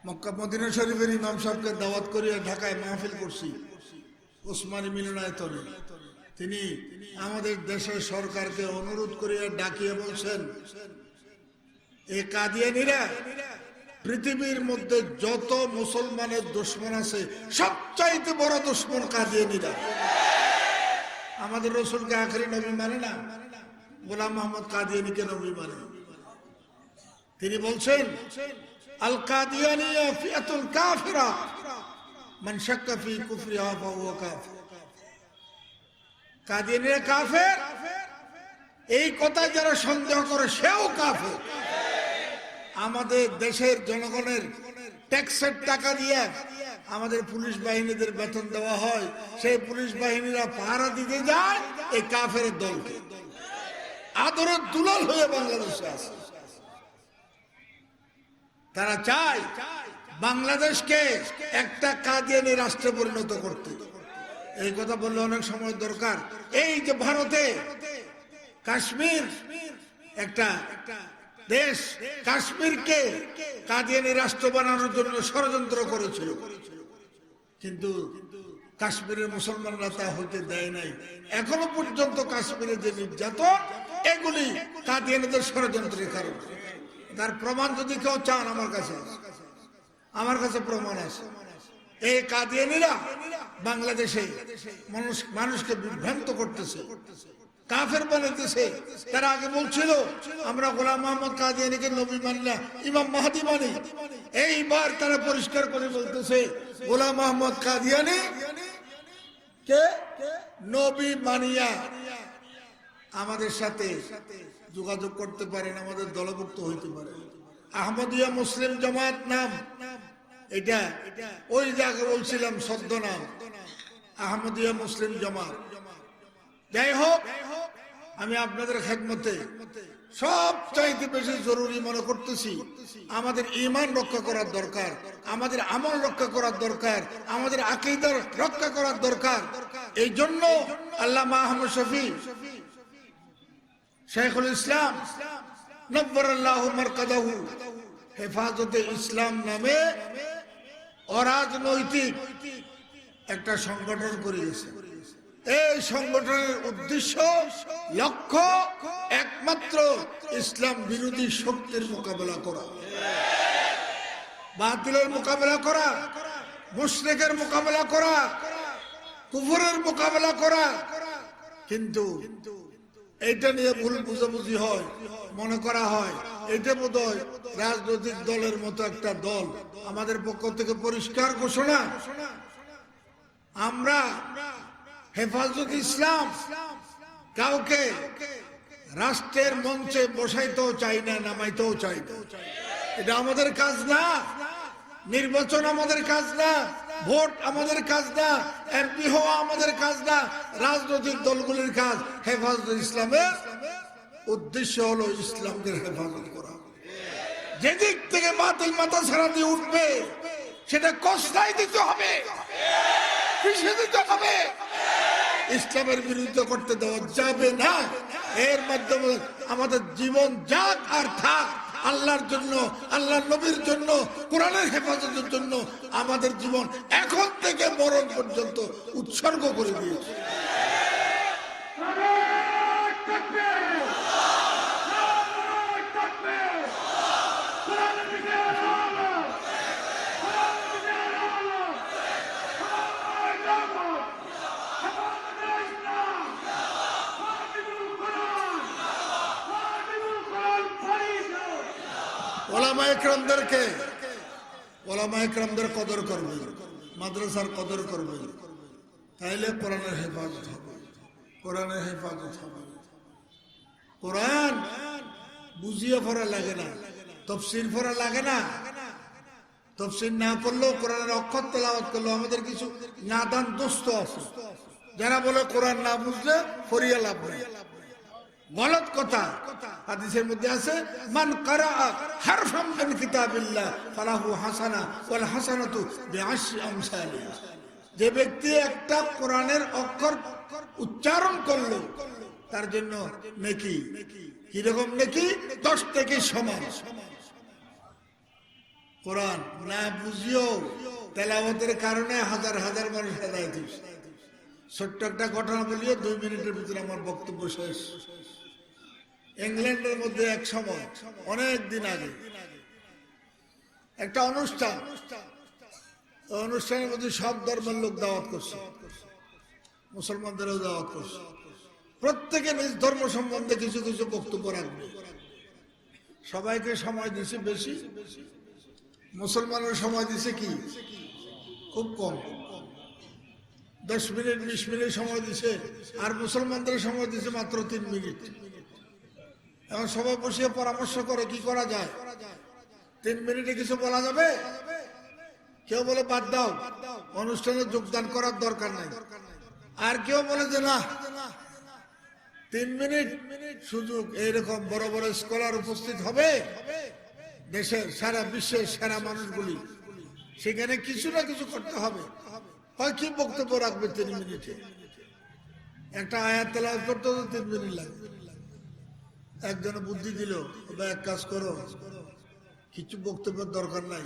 মক্কা মদিনা শরীফের ইমাম সাহেবকে দাওয়াত করিয়া ঢাকায় মাহফিল করছি ওসমানী মিলনায়তনে। তিনি আমাদের দেশের সরকারকে অনুরোধ করিয়া ডাকিয়ে বলছেন, এই কাদিয়ানীরা পৃথিবীর মধ্যে যত মুসলমানের দুশমন আছে সবচাইতে বড় দুশমন কাদিয়ানীরা। আমাদের রসুলকে আখেরি নবী মানে না, গোলাম মোহাম্মদ কাদিয়ানীকে নবী মানে। তিনি বলছেন আল কাদিয়ানিয়া ফিয়াতুল কাফিরা মান শাক্কা ফি কুফরিহা ফাহুয়া কাফির। কাদিয়ানীরা কাফের, এই কথা যারা সন্দেহ করে সেও কাফের। আমাদের দেশের জনগণের ট্যাক্সের টাকা দিয়ে আমাদের পুলিশ বাহিনীদের বেতন দেওয়া হয়, সেই পুলিশ বাহিনীরা পাহারা দিতে যায় এই কাফের দলকে। আদরের দুলাল হয়ে বাংলাদেশে আছে। তারা চায় বাংলাদেশকে একটা কাদিয়ানী রাষ্ট্রে পরিণত করতে। এই কথা বললে অনেক সময় দরকার। এই যে ভারতে কাশ্মীর একটা দেশ, কাশ্মীরকে কাদিয়ানী রাষ্ট্র বানানোর জন্য ষড়যন্ত্র করেছিল, কিন্তু কাশ্মীরের মুসলমানরা তা হতে দেয় নাই। এখনো পর্যন্ত কাশ্মীরে যে নির্যাতন, এগুলি কাদিয়ানীদের ষড়যন্ত্রের কারণ। তার প্রমাণ যদি কেউ চান আমার কাছে প্রমাণ আছে। এই কাদিয়ানীরা বাংলাদেশে মানুষকে বিভ্রান্ত করতেছে, কাফের বানাইতেছে। তারা আগে বলছিল আমরা গোলাম মোহাম্মদ কাদিয়ানীকে নবী মানি না, ইমাম মাহদী মানি। এইবার তারা পরিষ্কার করে বলতেছে গোলাম মোহাম্মদ কাদিয়ানী কে নবী মানিয়া আমাদের সাথে যোগাযোগ করতে পারেন, আমাদের দলভুক্ত হইতে পারে। আহমদিয়া মুসলিম জামাত নাম এটা, ওই জায়গায় বলছিলাম ছদ্মনাম আহমদিয়া মুসলিম জামাত। যাই হোক, আমি আপনাদের খেদমতে সব চাইতে বেশি জরুরি মনে করতেছি আমাদের ঈমান রক্ষা করার দরকার, আমাদের আমল রক্ষা করার দরকার, আমাদের আকীদা রক্ষা করার দরকার। এই জন্য আল্লামা আহমদ শফী শাইখুল ইসলাম নব্বরাল্লাহু মারকাদাহু হেফাজতে ইসলাম নামে অরাজনৈতিক একটা সংগঠন করিয়েছে। এই সংগঠনের উদ্দেশ্য, লক্ষ্য একমাত্র ইসলাম বিরোধী শক্তির মোকাবেলা করা, বাতিলের মোকাবেলা করা, মুশরিকের মোকাবেলা করা, কুফরের মোকাবেলা করা। কিন্তু এইটা নিয়ে ভুল বুঝাবুঝি হয়, মনে করা হয় এটা বোধহয় রাজনৈতিক দলের মতো একটা দল। আমাদের পক্ষ থেকে পরিষ্কার ঘোষণা, আমরা হেফাজত ইসলাম কাউকে রাষ্ট্রের মঞ্চে বসাইতেও চাই না, নামাইতেও চাই না। এটা আমাদের কাজ না, নির্বাচন আমাদের কাজ না, ভোট আমাদের কাজ না, এমপি হওয়া আমাদের কাজ না, রাজনৈতিক দলগুলির কাজ। হেফাজত ইসলামের উদ্দেশ্য হলো ইসলামকে হেফাজত করা। যেদিক থেকে বাতিল মাথা ছাড়া দিয়ে উঠবে সেটা কষ্টাই দিতে হবে, পিছিয়ে দিতে হবে, ইসলামের বিরুদ্ধে করতে দেওয়া যাবে না। এর মাধ্যমে আমাদের জীবন যাক আর থাক আল্লাহর জন্য, আল্লাহর নবীর জন্য, কোরআনের হেফাজতের জন্য আমাদের জীবন এখন থেকে মরণ পর্যন্ত উৎসর্গ করে দিয়েছে। ওলামা ইকরামদের কদর করবে, মাদ্রাসার কদর করবে, তাইলে কোরআনের হেফাজত হবে, কোরআনের হেফাজত হবে। কোরআন বুঝিয়ে পড়া লাগে না, তাফসীর পড়া লাগে না। তাফসীর না পড়লেও কোরআনের অক্ষর তেলাওয়াত করলেও আমাদের কিছু নাদান দোস্ত আছে যারা বলে কোরআন না বুঝলে ফরিয়া লাভ নেই। গলত কথা। হাদিসের মধ্যে আছে মান কারাআ হারফাম মিন কিতাবিল্লাহ ফালাহু হাসানা ওয়াল হাসানাতু বিআশরি আমসালিহা। যে ব্যক্তি একটা কোরআনের অক্ষর উচ্চারণ করলো তার জন্য নেকি, কি রকম নেকি? 10 থেকে সমান। কোরআন না বুঝিও তেলাওয়াতের কারণে হাজার হাজার মানুষ হেদায়েত হয়েছে। ছোট্ট একটা ঘটনা বলিও, 2 মিনিটের ভিতরে আমার বক্তব্য শেষ। ইংল্যান্ডের মধ্যে এক সময়, অনেক দিন আগে, একটা অনুষ্ঠান, অনুষ্ঠানের মধ্যে সব ধর্মের লোক দাওয়াত করছে, মুসলমানদেরও দাওয়াত করছে। প্রত্যেকে নিজ ধর্ম সম্বন্ধে কিছু কিছু বক্তব্য রাখবে। সবাইকে সময় দিছে বেশি, মুসলমানের সময় দিছে কি খুব কম, 10 মিনিট 20 মিনিট সময় দিছে, আর মুসলমানদের সময় দিছে মাত্র 3 মিনিট। এখন সবাই বসে পরামর্শ করে কি করা যায়, 3 মিনিটে কিছু বলা যাবে? কেউ বলে বাদ দাও, অনুষ্ঠানে যোগদান করার দরকার নাই। আর কেউ বলে যে না, 3 মিনিট সুযোগ, এইরকম বড় বড় স্কলার উপস্থিত হবে দেশের সারা বিশ্বের সেরা মানুষগুলি, সেখানে কিছু না কিছু করতে হবে। হয় কি বক্তব্য রাখবে 3 মিনিটে? একটা আয়াত তেলাওয়াত করতে তো 3 মিনিট লাগবে। একজনে বুদ্ধি দিল, এক কাজ করো, কিছু বক্তব্যের দরকার নাই,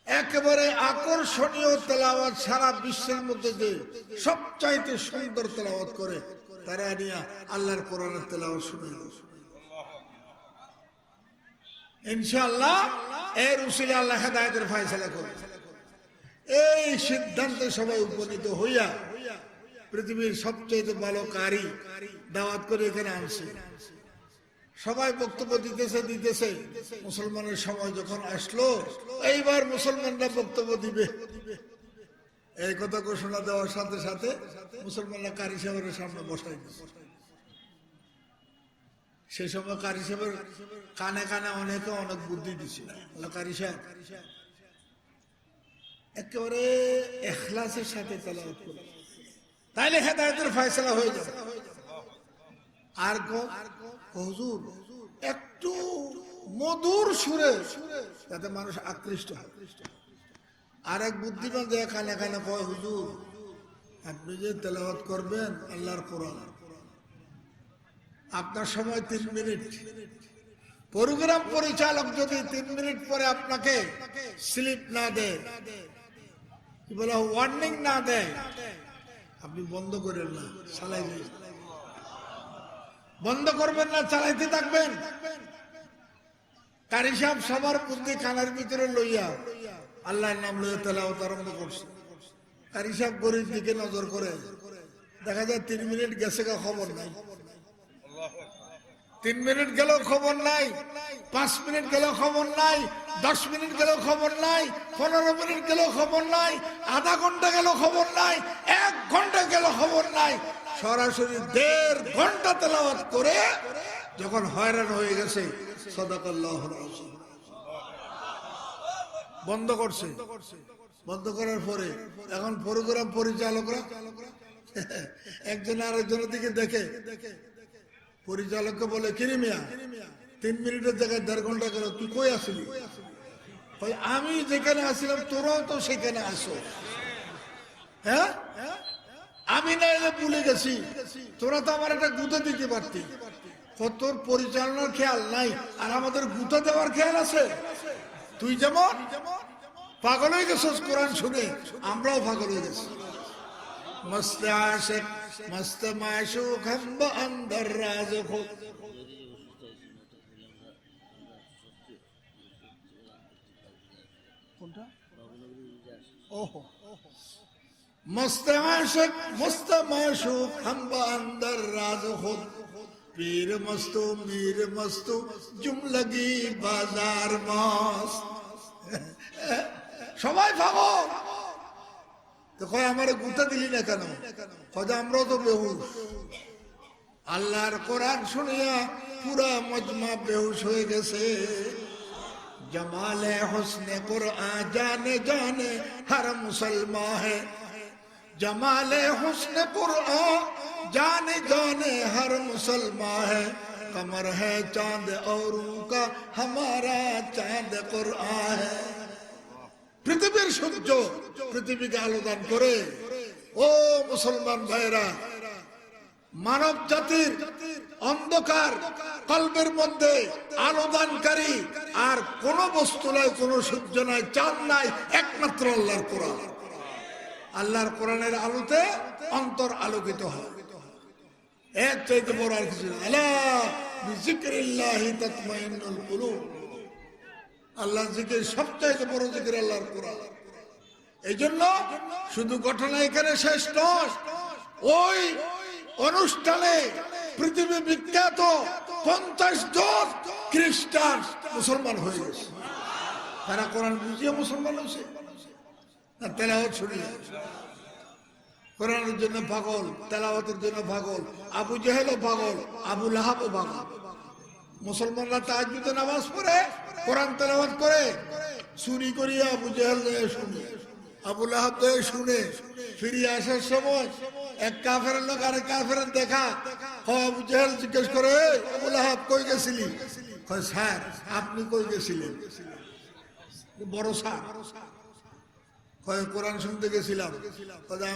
একেবারে আকর্ষণীয় তেলাওয়াত সারা বিশ্বের মধ্যে যে সবচাইতে সুন্দর তেলাওয়াত করে তারা নিয়ে আল্লাহর কোরআনের তেলাওয়াত শুনে ইনশাআল্লাহ এর উসিলে আল্লাহ হেদায়েতের ফয়সালা করে। এই সিদ্ধান্তে সবাই উপনীত হইয়া পৃথিবীর সবচেয়ে ভালো কারি দাওয়াত করে এখানে আনছে। সবাই বক্তব্য দিতেছে। মুসলমানের সময় যখন আসলো, এইবার মুসলমানরা বক্তব্য দিবে, এই কথা ঘোষণা দেওয়ার সাথে সাথে মুসলমানরা কারি সাহেবের সামনে বসাই দিচ্ছে। সেই সময় কারি সাহেবের কানে কানে অনেকে অনেক বুদ্ধি দিছিল। কারি সাহেব একেবারে ইখলাসের সাথে তেলাওয়াত করে, তাইলে হেদায়েতের ফয়সালা হয়ে যাবে। আর হুজুর একটু মধুর সুরে যাতে মানুষ আকৃষ্ট হয়। আর এক বুদ্ধিমান যে কানে কানে কয়, হুজুর আপনি যে তেলাওয়াত করবেন আল্লাহর কোরআন, আপনার সময় 3 মিনিট। প্রোগ্রাম পরিচালক যদি 3 মিনিট পরে আপনাকে স্লিপ না দেয়, কি বলে ওয়ার্নিং না দেয়, আপনি বন্ধ করেন না, চালাই বন্ধ করবেন না, চালাইতে থাকবেন। কারি সাহেব সবার বুদ্ধি কানের ভিতরে লইয়া আল্লাহর নাম লইয়া তেলাওয়াত আরম্ভ করছে। কারি সাহেব গরিব দিকে নজর করে, দেখা যায় 3 মিনিট গেছে গা, খবর নাই। 3 মিনিট গেল খবর নাই, 5 মিনিট গেল খবর নাই, 10 মিনিট গেল খবর নাই, 15 মিনিট গেল খবর নাই, আধা ঘন্টা গেল খবর নাই, 1 ঘন্টা গেল খবর নাই। সরাসরি 1.5 ঘন্টা তেলাওয়াত করে যখন হয়রান হয়ে গেছে, সাদাকাল্লাহুল আযীম, বন্ধ করছে। বন্ধ করার পরে এখন প্রোগ্রাম পরিচালকরা একজন আরেকজনের দিকে দেখে, পরিচালককে বলে, কিরে মিয়া 3 মিনিটের জায়গায় 1.5 ঘন্টা গেল, তুই কই আসলি? আমি যেখানে আসছিলাম তোরাও তো সেখানে আসো। হ্যাঁ, আমি না এলে ভুলে গেছি, তোরা তো আমার একটা গুঁতো দিতে পারতি। তোর পরিচালনার খেয়াল নাই, আর আমাদের গুঁতো দেওয়ার খেয়াল আছে। তুই যেমন পাগল হয়ে গেছিস কোরআন শুনে, আমরাও পাগল হয়ে গেছি। মস্ত আশিক মস্ত মাশুক হাম আন্দর রাজ খো, কোনটা? ওহো, মস্ত আশিক মস্ত মাশুক হাম আন্দর রাজ খো, পীর মস্তু মীর মস্তু জুমলগি বাজার মস্ত। সবাই পাগল। তো কয় আমার গুতা দিলি না কেন? কয় আমরাও তো বেহুশ। আল্লাহর কোরআন শুনিয়া পুরা মজমা বেহুশ হয়ে গেছে। জমালে হুসনে কুরআন জানে জানে হর মুসলমান है, जमाले हुस्न कुरआन जाने जाने हर मुसलमान है, कमर है चांद औरों का हमारा चांद कुरआन है। পৃথিবীর সূর্য পৃথিবীকে আলো দান করে। ও মুসলমান ভাইরা, মানব জাতির অন্ধকার কলবের মধ্যে আলো দানকারী আর কোন বস্তু নাই, কোন সূর্য নাই, চাঁদ নাই, একমাত্র আল্লাহর কোরআন। আল্লাহর কোরআনের আলোতে অন্তর আলোকিত হয়। এর চাইতে বড় আর কিছু না। আলা বিযিকরিল্লাহি তাতমাইন্নুল কুলুব। আল্লাহ জিকির সবচাইতে বড় জিকির আল্লাহর কোরআন। এই জন্য শুধু ঘটনা এখানে শেষ নয়, ওই অনুষ্ঠানে পৃথিবী বিখ্যাত 50 জন খ্রিস্টান মুসলমান হয়ে গেছে। তারা কোরআন বুঝিয়ে মুসলমান হয়েছে না তেলাওয়াত শুনিয়ে। কোরআনের জন্য পাগল, তেলাওয়াতের জন্য পাগল, আবু জেহেলও পাগল, আবু লাহাবও পাগল। মুসলমানরা তাহাজ্জুদে নামাজ পড়ে কোরআন তেলাওয়াত করে, চুরি করিয়া আবু জেহেল শুনে, আবু লাহাব শুনে, ফিরিয়ে আসার সময় এক কাফেরের লোক আরেক কাফেরের দেখা হয়, আবু জেহেল জিজ্ঞেস করে, আবু লাহাব কই গেছিলি? কয় স্যার আপনি কই গেছিলেন? বড় স্যার কয় কোরআন শুনতে গেছিলাম।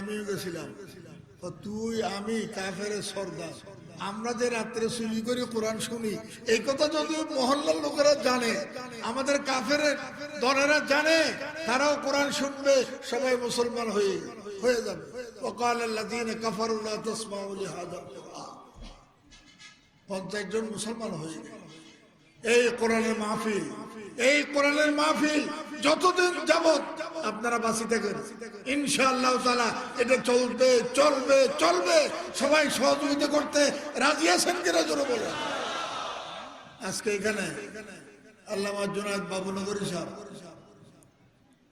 আমিও গেছিলাম। তুই আমি কাফেরের সর্দার, আমরা যে রাত্রে চুরি করে কোরআন শুনি, এই কথা যদি মহল্লার লোকেরা জানে, আমাদের কাফের দলেরা জানে, তারাও কোরআন শুনবে, সবাই মুসলমান হয়ে যাবে। ওয়াকাল আল্লাযীনা কাফারু লা তাসমাউ লিহাযাল কুরআন। 50 জন মুসলমান হয়ে গেল। এই কোরআনের মাহফিল, এই কোরআনের মাহফিল যতদিন যাবত আপনারা বাঁচি থাকেন, ইনশাআল্লাহ তাআলা এটা চলবে চলবে চলবে। সবাই সহযোগিতা করতে রাজি আছেন কিনা জোরে বলেন। আজকে এখানে আল্লামা জুনায়েদ বাবুনগরী সাহেব,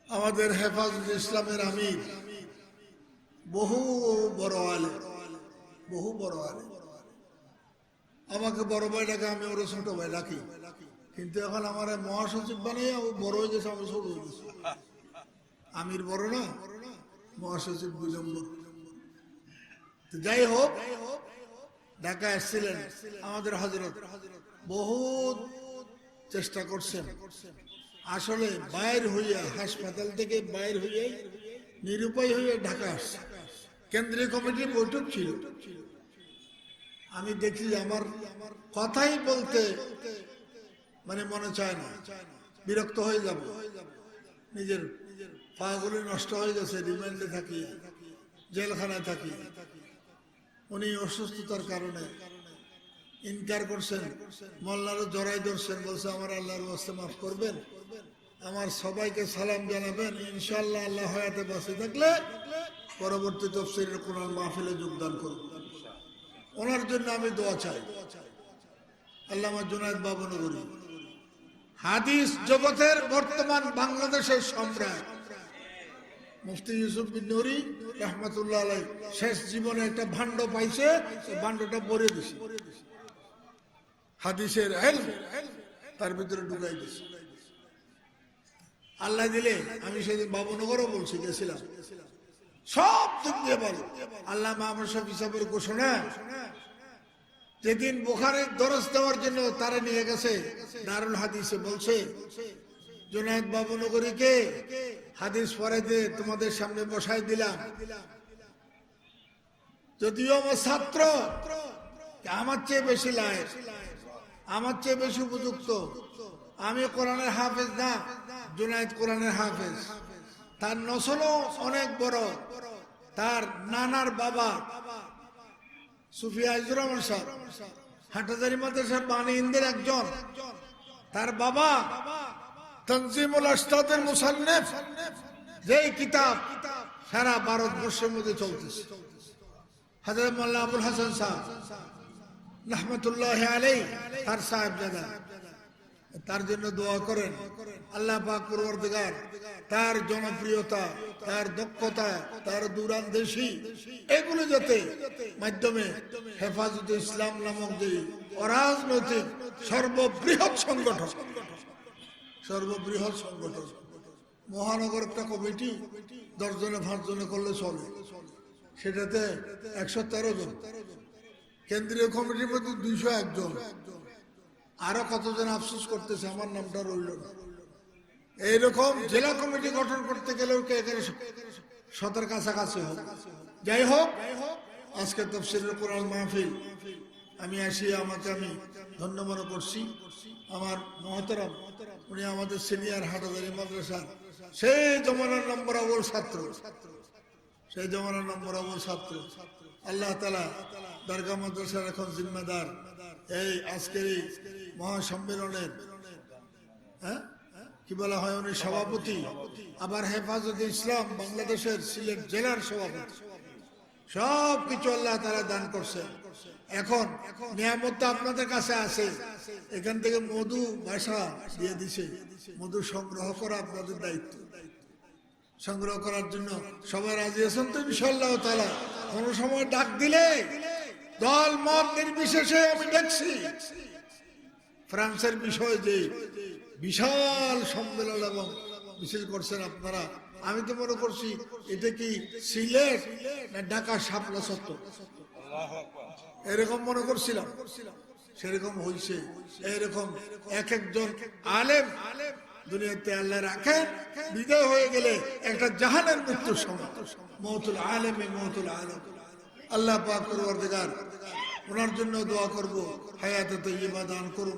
আমাদের হেফাজত ইসলামের আমির, বহু বড় আলেম, বহু বড় আলেম। আমাকে বড় ভাই ডাকে, আমি ওর ছোট ভাই ডাকি, কিন্তু এখন আমার মহাসচিব বানিয়ে ও বড় হয়ে গেছে, আমি ছোট হয়ে গেছি। আমির বড় না, মহাসচিব 2 নম্বর। যাই হোক, ঢাকা আসছিলেন আমাদের হযরত, বহুত চেষ্টা করছেন। আসলে বাইর হইয়া, হাসপাতাল থেকে বাইর হইয়া নিরুপায় হইয়া ঢাকা আসছে। কেন্দ্রীয় কমিটির বৈঠক ছিল। আমি দেখি আমার কথাই বলতে মানে মনে চায় না, বিরক্ত হয়ে যাব। নিজের পাগুলি নষ্ট হয়ে গেছে, রিমান্ডে থাকি, জেলখানায় থাকি। উনি অসুস্থতার কারণে ইনকার করছেন, মোল্লারও জড়াই ধরছেন, বলছে আমার আল্লাহর ওয়াস্তে মাফ করবেন, আমার সবাইকে সালাম জানাবেন, ইনশাআল্লাহ আল্লাহ হায়াতে বাঁচে থাকলে পরবর্তী তাফসীরের কোরআন মাহফিলে যোগদান করব। ওনার জন্য আমি দোয়া চাই। আল্লামা জুনায়েদ বাবুনগরী হাদিস জগতের বর্তমান বাংলাদেশের সম্রাট। মুফতি ইউসুফ বিন নুরি রাহমাতুল্লাহ আলাইহি শেষ জীবনে একটা ভাণ্ড পাইছে, এই ভাণ্ডটা ভরে দিছে, হাদিসের ইলম তার ভিতরে ঢুকাই দিছে। আল্লাহ দিলে আমি সেদিন বাবুনগরও বলছি, গেছিলাম, সব দিক দিয়ে ভালো। আল্লাহ মাহমুদ শফি সাহেবের ঘোষণা, যেদিন বুখারীর দরস দেওয়ার জন্য তারা নিয়ে গেছে দারুল হাদিসে, বলছে জুনায়েদ বাবুনগরীকে হাদিস পড়াইতে তোমাদের সামনে বসাই দিলাম। যদিও আমার ছাত্র, আমার চেয়ে বেশি লায়েক, আমার চেয়ে বেশি উপযুক্ত। আমি কোরআনের হাফেজ না, জুনায়েদ কোরআনের হাফেজ। তার নসলও অনেক বড়। তার নানার বাবা সুফি আজিজুর রহমান সাহেব হাটহাজারী মাদ্রাসার বানী ইন্দের একজন, তার বাবা তনজিমুল আশতাদের মুসান্নিফ, যেই কিতাব সারা ভারতবর্ষের মধ্যে চলতেছে। হযরত মোল্লা আবুল হাসান সাহেব রাহমাতুল্লাহি আলাইহি, তার সাহেবজাদা, তার জন্য দোয়া করেন। আল্লাহ পাক পরওয়ারদিগার তার জনপ্রিয়তা, তার দক্ষতা, তার দূরান্দেশী, এগুলো যাতে মাধ্যমে হেফাজতে ইসলাম নামক যে অরাজনৈতিক সর্ববৃহৎ সংগঠন, মহানগর একটা কমিটি 10 জনে 5 জনে করলে চলে, সেটাতে 113 জন, কেন্দ্রীয় কমিটির মধ্যে 201 জন। আরো কতজন আফসোস করতেছে আমার নামটা রইল না। এইরকম জেলা কমিটি গঠন করতে গেলেও কে এখানে 17 কাছাকাছি হোক। যাই হোক, আজকে তাফসীরুল কোরআন মাহফিল আমি আসি, আমাকে আমি ধন্য মনে করছি। আমার মহতরম, উনি আমাদের সিনিয়র হাটহাজারী মাদ্রাসার সেই জমানার নম্বর আউয়াল ছাত্র, সেই জমানার নম্বর আউয়াল ছাত্র। আল্লাহ তাআলা দরগা মাদ্রাসার এখন জিম্মেদার। এই আজকের এই মহাসম্মেলনের কি বলা হয়, উনি সভাপতি, আবার হেফাজতে ইসলাম বাংলাদেশের সিলেট জেলার সভাপতি। সব কিছু আল্লাহ তাআলা দান করছেন। এখন নিয়ামত তো আপনাদের কাছে আছে, এখান থেকে মধু বাসা দিয়ে দিছে, মধু সংগ্রহ করা আপনাদের দায়িত্ব। সংগ্রহ করার জন্য সবাই রাজি আছেন তো ইনশাআল্লাহ তাআলা? কোন সময় ডাক দিলে দল মত নির্বিশেষে আমি দেখছি। ফ্রান্সের বিষয়ে যে বিশাল সম্মেলন এবং মিছিল করছেন আপনারা, আমি তো মনে করছি এটা কি সিলেট না ঢাকা শাপলা চত্বর, এরকম মনে করছিলাম। সেরকম হয়েছে। এরকম এক একজন আলেম দুনিয়াতে আল্লাহ রাখেন, বিদায় হয়ে গেলে একটা জাহানের মৃত্যুর সময়, মওতুল আলেমে মওতুল আলেম। আল্লাহ পাক পরওয়ারদিগার ওনার জন্য দোয়া করব, হায়াতে তাইয়্যিবা দান করুন।